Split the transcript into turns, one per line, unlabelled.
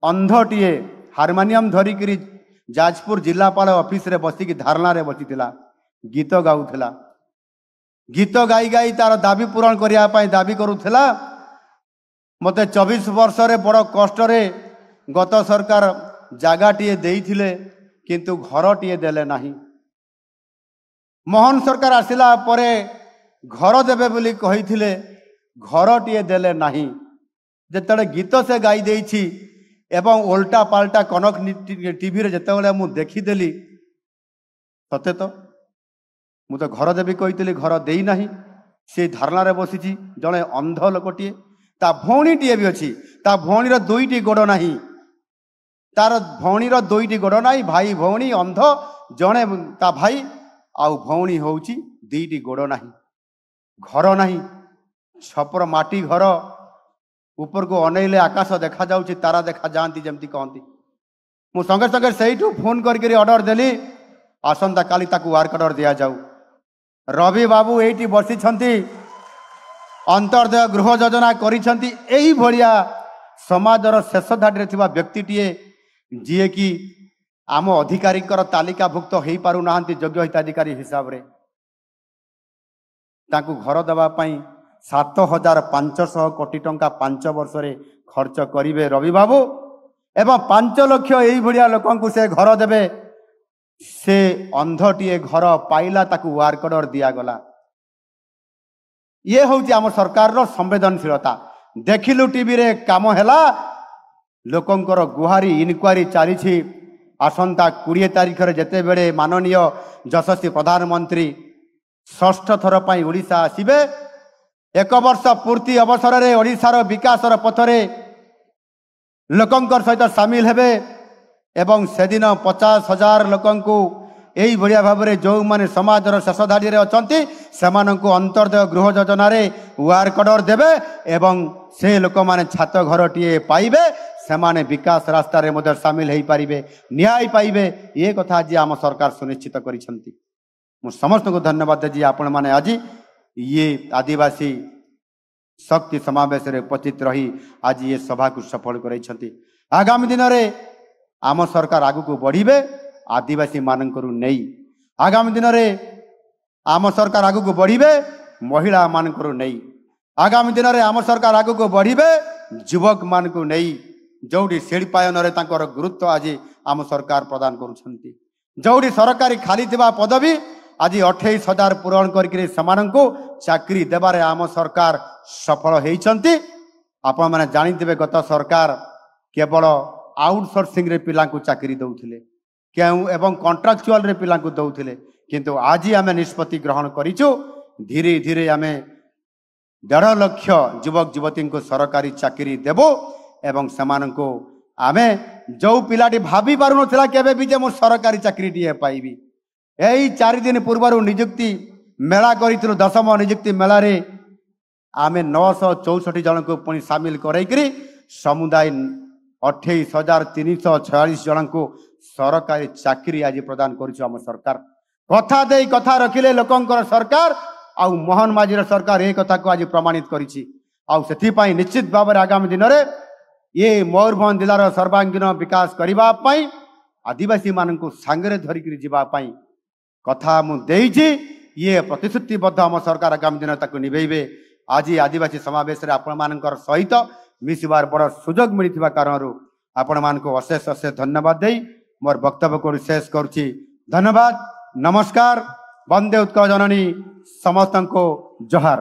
अंधटीए harmonium धरिकी Jajpur जिलापाल office रे बसिकी धारणा रे बसीथिला गीत गाउथिला गीत गाई गाई तार दाबी पूरण करने दाबी करुला मते 24 वर्ष रे बड़ कष्ट रे गत सरकार जगाटीए देइथिले किंतु घरटीए देले नाही। मोहन सरकार आसिला परे घर देबे बोली कहिथिले घरटीए देले नाही। जेतेबेले गीत से गाई देइछि एवं उल्टा पाल्टा कनक टीवी रे जेतेबेले मु देखिदेली सते तो मु तो घर देवी कही घर देई नाही। से धारणा रे बसीछि जड़े अंध लोकटीए ता भौणीटीए भी अच्छी ता भौणीर दुईटी गोड़ नाही तार भौणीर दुईटी गोड़ नाही भाई भौणी अंध जड़े ता भाई आउ भौणी होउछि दुईटी गोड़ नाही घर नाही छपर माटी घर ऊपर को अनेले आकाश देखा जाउछि तारा देखा जाती जमती कहती मु संगे संगे सेठू फोन करके ऑर्डर देली आसंता काली ताकू वर्क ऑर्डर दिया जाऊ। रवि बाबू एटी बसी अंतर्दय गृह योजना करिसेंती एही भलिया समाजर शेष धाड़ी थिबा व्यक्तिटीए जीए कि आम अधिकारी तालिकाभुक्त हो पारु नाहंती योग्य हिताधिकारी हिसाब रे ताकू घर देवा पई 7,500 कोटी टंका 5 वर्ष रे खर्च करिवे रवि बाबू एवं 5 लाख एही भलिया लोकंकु से घर देबे। से अंधटीए घर पाइला ताकू वर्क ऑर्डर दिया गला। ये हूँ आम सरकार संवेदनशीलता देखिलु टीवी रे काम हैला लोकंकर गुहारी इनक्वारी चली आसंता 20 तारीख रे जेते बेले माननीय यशस्वी प्रधानमंत्री 6ठ थर पई ओडिशा आसीबे 1 वर्ष पूर्ति अवसर रे ओडिशार विकासर पथरे लोकंकर सहित सामिल हेबे एवं से दिन 50,000 लोकंकु यही बढ़िया भाव में जो माने समाजर शेष धाड़ी रे अछंती सेमानंकु अंतर्दय गृह योजना रे वर्क ऑर्डर देबे एवं से लोक माने छात घरटीए पाइबे सेमाने विकास रास्ता रे मध्य सामिल हो पारिबे न्याय पाइबे ये कथा आज आम सरकार सुनिश्चित करिसेंती। मु समस्त को धन्यवाद जी आपण माने आज ये आदिवासी शक्ति समावेश रे उपस्थित रही आज ये सभा को सफल करैछंती। आगामी दिन रे आम सरकार आगु को बढ़िबे आदिवासी मानकरू नहीं आगामी दिन रे आम सरकार आगु को बढ़िबे महिला मानकरू नहीं आगामी दिन रे आम सरकार आगु को बढ़िबे युवक मानकू नहीं जोड़ी शिल्पायन रे तांकर गुरुत्व आज आम सरकार प्रदान करुछंती। जोड़ी सरकारी खाली थिबा पदवी आज 28,000 पूरण करके समानंकु चाकरी देबारे आम सरकार सफल होइछंती। आपण माने जानिथिबे गत सरकार केवल आउटसोर्सिंग रे पिला को चाकरी दउथिले क्यों एवं कॉन्ट्रैक्चुअल रे पिला को दउथिले किंतु आज आम निष्पत्ति ग्रहण करिछु धीरे धीरे आम 1.5 लाख युवक युवती को सरकारी चाकरी देबो एवं समानंको आमे जो पिलाटी भाभी पारु नथिला केबे भी जे मो सरकारी चाकरी टीए पाइबी एई 4 दिन पूर्व नियुक्ति मेला करिथिलु 10म नियुक्ति मेला रे आमे 964 जन को पुणी सामिल करैकरी समुदाय 28,346 जन को सरकारी चाकरी आज प्रदान करिछु आम सरकार। कथा दे कथा रखिले लोकंकर सरकार आउ मोहन माझीर सरकार ए कथा को आज प्रमाणित करिछि आउ सेथि पई निश्चित भाव में आगामी दिन रे ये मयूरभंज जिलार सर्वांगीन विकास करबा पई आदिवासी माननकु सांगरे धरिकरी जिबा पई कथा मु देइछि ये प्रतिश्रुतिबद्ध आम सरकार आगामी दिन ताकु निभेइबे। आज आदिवासी समावेश रे आपण मानकर सहित मिसिबार बड़ सुजोग मिलिथिबा कारणरू आपण मानको अशेष अशेष धन्यवाद देई मोर वक्तव्य को शेष करुछि। धन्यवाद, नमस्कार, वंदे उत्कल जननी, समस्तंको जोहार।